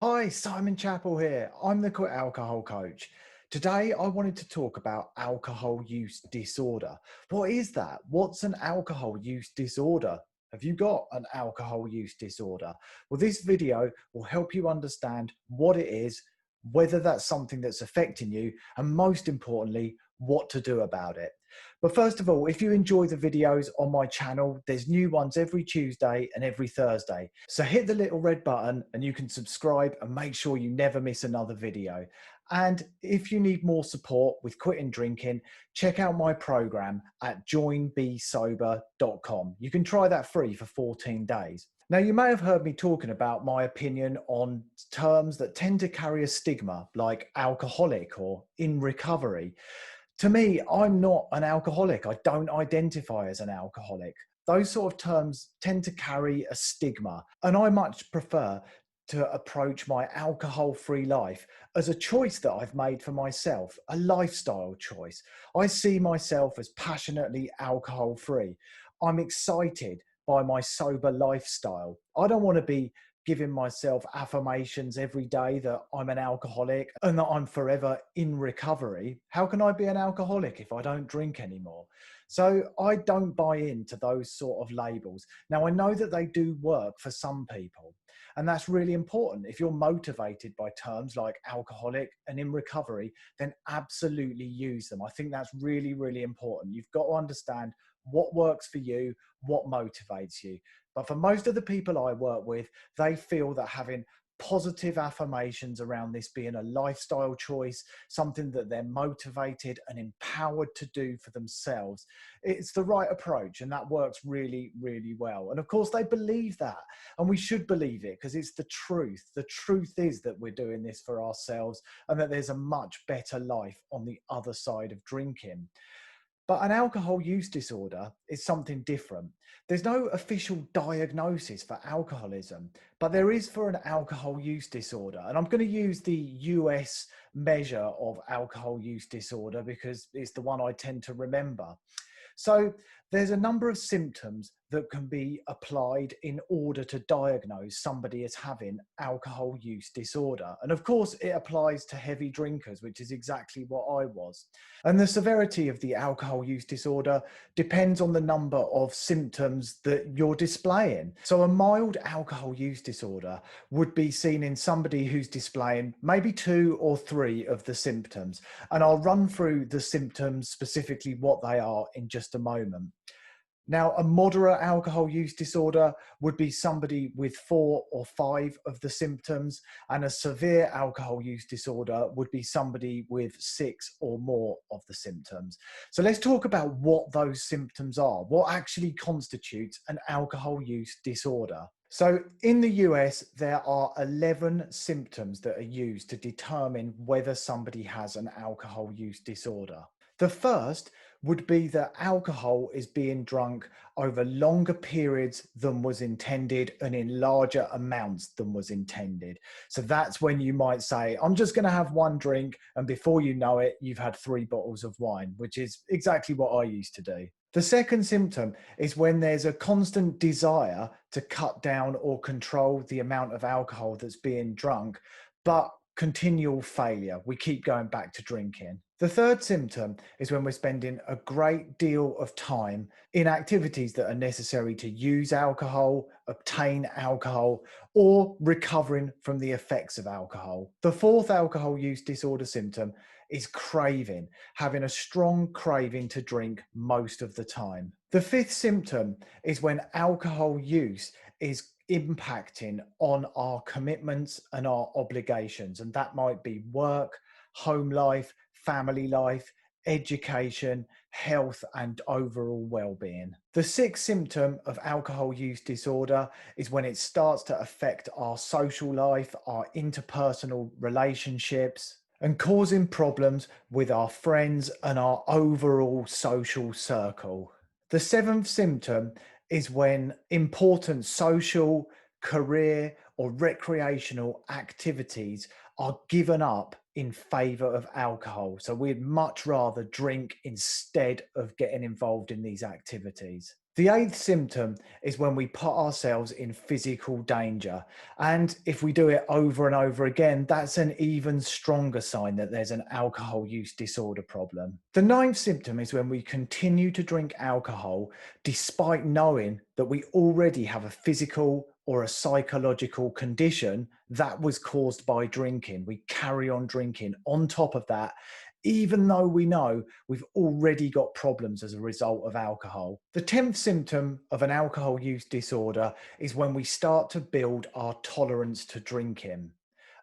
Hi, Simon Chappell here. I'm the Quit Alcohol Coach. Today, I wanted to talk about alcohol use disorder. What is that? What's an alcohol use disorder? Have you got an alcohol use disorder? Well, this video will help you understand what it is, whether that's something that's affecting you, and most importantly, what to do about it. But first of all, if you enjoy the videos on my channel, there's new ones every Tuesday and every Thursday. So hit the little red button and you can subscribe and make sure you never miss another video. And if you need more support with quitting drinking, check out my program at joinbesober.com. You can try that free for 14 days. Now, you may have heard me talking about my opinion on terms that tend to carry a stigma, like alcoholic or in recovery. To me, I'm not an alcoholic. I don't identify as an alcoholic. Those sort of terms tend to carry a stigma, and I much prefer to approach my alcohol-free life as a choice that I've made for myself, a lifestyle choice. I see myself as passionately alcohol-free. I'm excited by my sober lifestyle. I don't want to be giving myself affirmations every day that I'm an alcoholic and that I'm forever in recovery. How can I be an alcoholic if I don't drink anymore? So I don't buy into those sort of labels. Now, I know that they do work for some people, and that's really important. If you're motivated by terms like alcoholic and in recovery, then absolutely use them. I think that's really, really important. You've got to understand what works for you, what motivates you. But for most of the people I work with, they feel that having positive affirmations around this being a lifestyle choice, something that they're motivated and empowered to do for themselves, it's the right approach, and that works really, really well. And of course, they believe that, and we should believe it because it's the truth. The truth is that we're doing this for ourselves and that there's a much better life on the other side of drinking. But an alcohol use disorder is something different. There's no official diagnosis for alcoholism, but there is for an alcohol use disorder. And I'm going to use the US measure of alcohol use disorder because it's the one I tend to remember. So there's a number of symptoms that can be applied in order to diagnose somebody as having alcohol use disorder. And of course, it applies to heavy drinkers, which is exactly what I was. And the severity of the alcohol use disorder depends on the number of symptoms that you're displaying. So a mild alcohol use disorder would be seen in somebody who's displaying maybe 2 or 3 of the symptoms. And I'll run through the symptoms, specifically what they are, in just a moment. Now, a moderate alcohol use disorder would be somebody with 4 or 5 of the symptoms, and a severe alcohol use disorder would be somebody with 6 or more of the symptoms. So let's talk about what those symptoms are, what actually constitutes an alcohol use disorder. So in the US, there are 11 symptoms that are used to determine whether somebody has an alcohol use disorder. The first would be that alcohol is being drunk over longer periods than was intended and in larger amounts than was intended. So that's when you might say, I'm just going to have one drink. And before you know it, you've had 3 bottles of wine, which is exactly what I used to do. The second symptom is when there's a constant desire to cut down or control the amount of alcohol that's being drunk, but continual failure. We keep going back to drinking. The third symptom is when we're spending a great deal of time in activities that are necessary to use alcohol, obtain alcohol, or recovering from the effects of alcohol. The fourth alcohol use disorder symptom is craving, having a strong craving to drink most of the time. The fifth symptom is when alcohol use is impacting on our commitments and our obligations. And that might be work, home life, family life, education, health, and overall well-being. The sixth symptom of alcohol use disorder is when it starts to affect our social life, our interpersonal relationships, and causing problems with our friends and our overall social circle. The seventh symptom is when important social, career, or recreational activities are given up in favor of alcohol. So we'd much rather drink instead of getting involved in these activities. The eighth symptom is when we put ourselves in physical danger. And if we do it over and over again, that's an even stronger sign that there's an alcohol use disorder problem. The ninth symptom is when we continue to drink alcohol despite knowing that we already have a physical or a psychological condition that was caused by drinking. We carry on drinking. On top of that, even though we know we've already got problems as a result of alcohol. The 10th symptom of an alcohol use disorder is when we start to build our tolerance to drinking.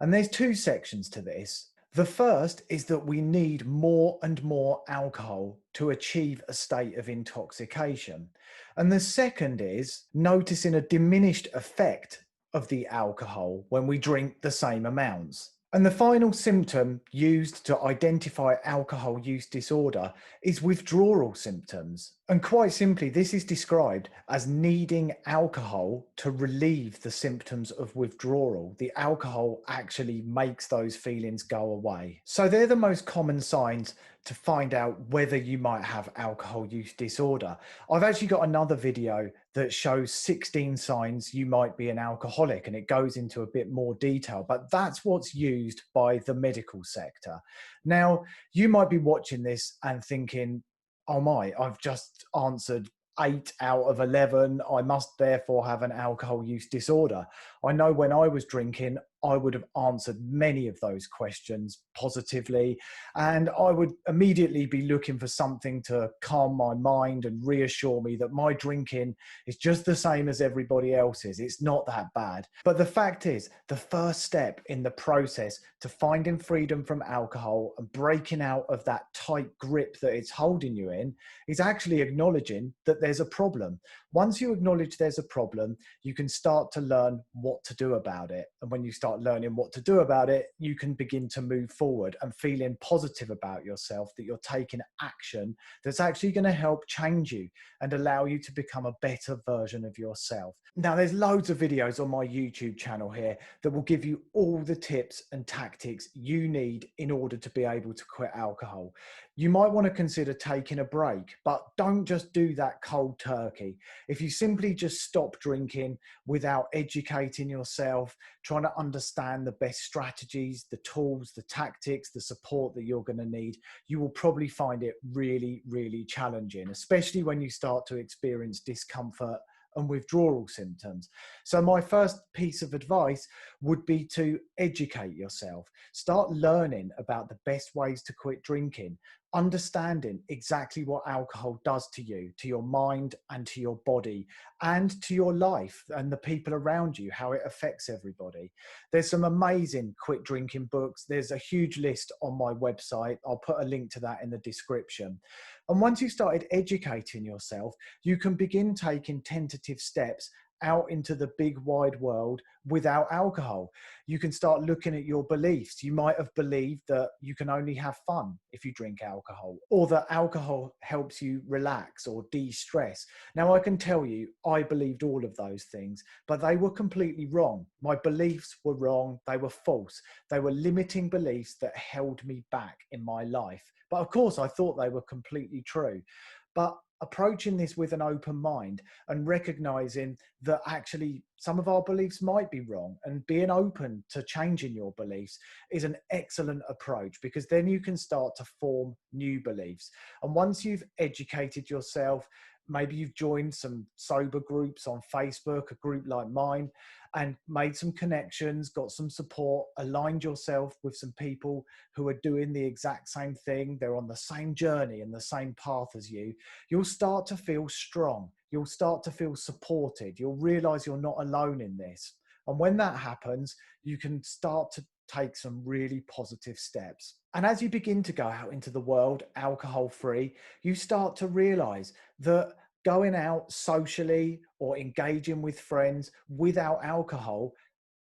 And there's two sections to this. The first is that we need more and more alcohol to achieve a state of intoxication. And the second is noticing a diminished effect of the alcohol when we drink the same amounts. And the final symptom used to identify alcohol use disorder is withdrawal symptoms. And quite simply, this is described as needing alcohol to relieve the symptoms of withdrawal. The alcohol actually makes those feelings go away. So they're the most common signs to find out whether you might have alcohol use disorder. I've actually got another video that shows 16 signs you might be an alcoholic, and it goes into a bit more detail, but that's what's used by the medical sector. Now, you might be watching this and thinking, oh my, I've just answered 8 out of 11. I must therefore have an alcohol use disorder. I know when I was drinking, I would have answered many of those questions positively, and I would immediately be looking for something to calm my mind and reassure me that my drinking is just the same as everybody else's. It's not that bad. But the fact is, the first step in the process to finding freedom from alcohol and breaking out of that tight grip that it's holding you in is actually acknowledging that there's a problem. Once you acknowledge there's a problem, you can start to learn what to do about it. And when you start learning what to do about it, you can begin to move forward and feeling positive about yourself, that you're taking action that's actually going to help change you and allow you to become a better version of yourself. Now, there's loads of videos on my YouTube channel here that will give you all the tips and tactics you need in order to be able to quit alcohol. You might want to consider taking a break, but don't just do that cold turkey. If you simply just stop drinking without educating yourself, trying to understand the best strategies, the tools, the tactics, the support that you're going to need, you will probably find it really, really challenging, especially when you start to experience discomfort and withdrawal symptoms. So my first piece of advice would be to educate yourself. Start learning about the best ways to quit drinking, understanding exactly what alcohol does to you, to your mind and to your body and to your life and the people around you, how it affects everybody. There's some amazing quit drinking books. There's a huge list on my website. I'll put a link to that in the description. And once you've started educating yourself, you can begin taking tentative steps out into the big wide world without alcohol. You can start looking at your beliefs. You might have believed that you can only have fun if you drink alcohol, or that alcohol helps you relax or de-stress. Now, I can tell you, I believed all of those things, but they were completely wrong. My beliefs were wrong. They were false. They were limiting beliefs that held me back in my life. But of course, I thought they were completely true. But approaching this with an open mind and recognizing that actually some of our beliefs might be wrong and being open to changing your beliefs is an excellent approach, because then you can start to form new beliefs. And once you've educated yourself, maybe you've joined some sober groups on Facebook, a group like mine, and made some connections, got some support, aligned yourself with some people who are doing the exact same thing. They're on the same journey and the same path as you. You'll start to feel strong. You'll start to feel supported. You'll realize you're not alone in this. And when that happens, you can start to take some really positive steps. And as you begin to go out into the world alcohol free, you start to realize that going out socially or engaging with friends without alcohol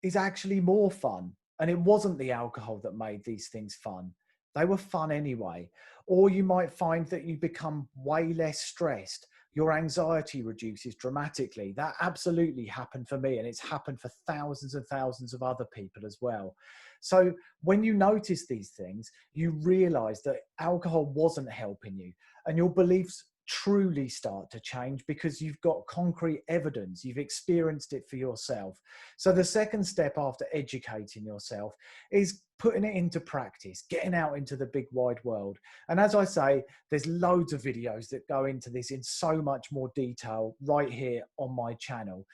is actually more fun. And it wasn't the alcohol that made these things fun. They were fun anyway. Or you might find that you become way less stressed. Your anxiety reduces dramatically. That absolutely happened for me, and it's happened for thousands and thousands of other people as well. So when you notice these things, you realize that alcohol wasn't helping you, and your beliefs truly start to change because you've got concrete evidence, you've experienced it for yourself. So the second step after educating yourself is putting it into practice, getting out into the big wide world. And as I say, there's loads of videos that go into this in so much more detail right here on my channel.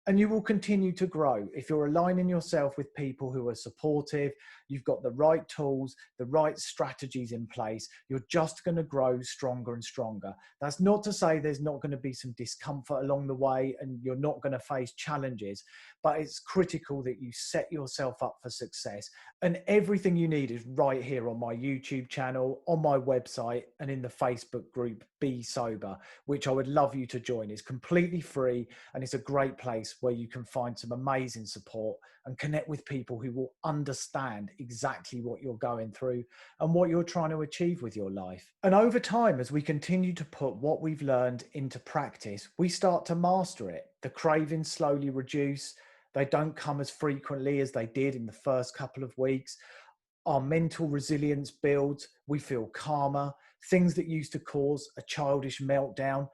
And you will continue to grow if you're aligning yourself with people who are supportive. You've got the right tools, the right strategies in place. You're just going to grow stronger and stronger. That's not to say there's not going to be some discomfort along the way and you're not going to face challenges, but it's critical that you set yourself up for success. And everything you need is right here on my YouTube channel, on my website, and in the Facebook group Be Sober, which I would love you to join. It's completely free and it's a great place where you can find some amazing support and connect with people who will understand exactly what you're going through and what you're trying to achieve with your life. And over time, as we continue to put what we've learned into practice, we start to master it. The cravings slowly reduce. They don't come as frequently as they did in the first couple of weeks. Our mental resilience builds. We feel calmer. Things that used to cause a childish meltdown,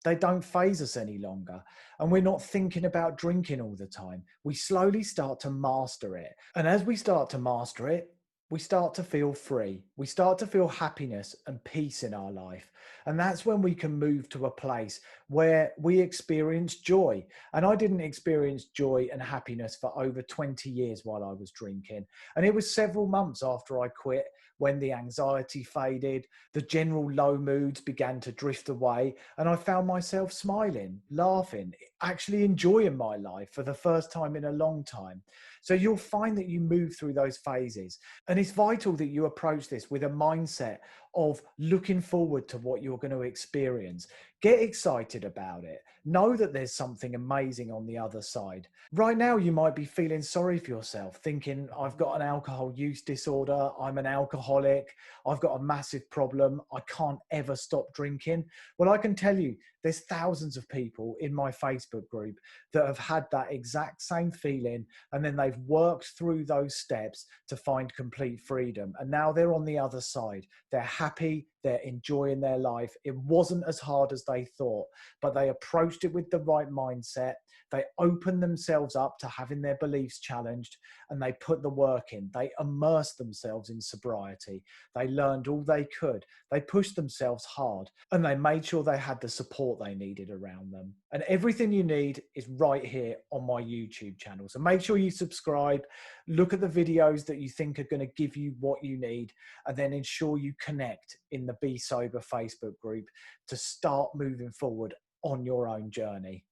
they don't phase us any longer. And we're not thinking about drinking all the time. We slowly start to master it. And as we start to master it, we start to feel free. We start to feel happiness and peace in our life. And that's when we can move to a place where we experience joy. And I didn't experience joy and happiness for over 20 years while I was drinking. And it was several months after I quit when the anxiety faded, the general low moods began to drift away, and I found myself smiling, laughing, actually enjoying my life for the first time in a long time. So you'll find that you move through those phases. And it's vital that you approach this with a mindset of looking forward to what you're going to experience. Get excited about it. Know that there's something amazing on the other side. Right now, you might be feeling sorry for yourself, thinking, I've got an alcohol use disorder, I'm an alcoholic, I've got a massive problem, I can't ever stop drinking. Well, I can tell you, there's thousands of people in my Facebook group that have had that exact same feeling, and then they've worked through those steps to find complete freedom. And now they're on the other side. They're happy, they're enjoying their life. It wasn't as hard as they thought, but they approached it with the right mindset. They opened themselves up to having their beliefs challenged, and they put the work in. They immersed themselves in sobriety. They learned all they could. They pushed themselves hard, and they made sure they had the support they needed around them. And everything you need is right here on my YouTube channel. So make sure you subscribe, look at the videos that you think are going to give you what you need, and then ensure you connect in the Be Sober Facebook group to start moving forward on your own journey.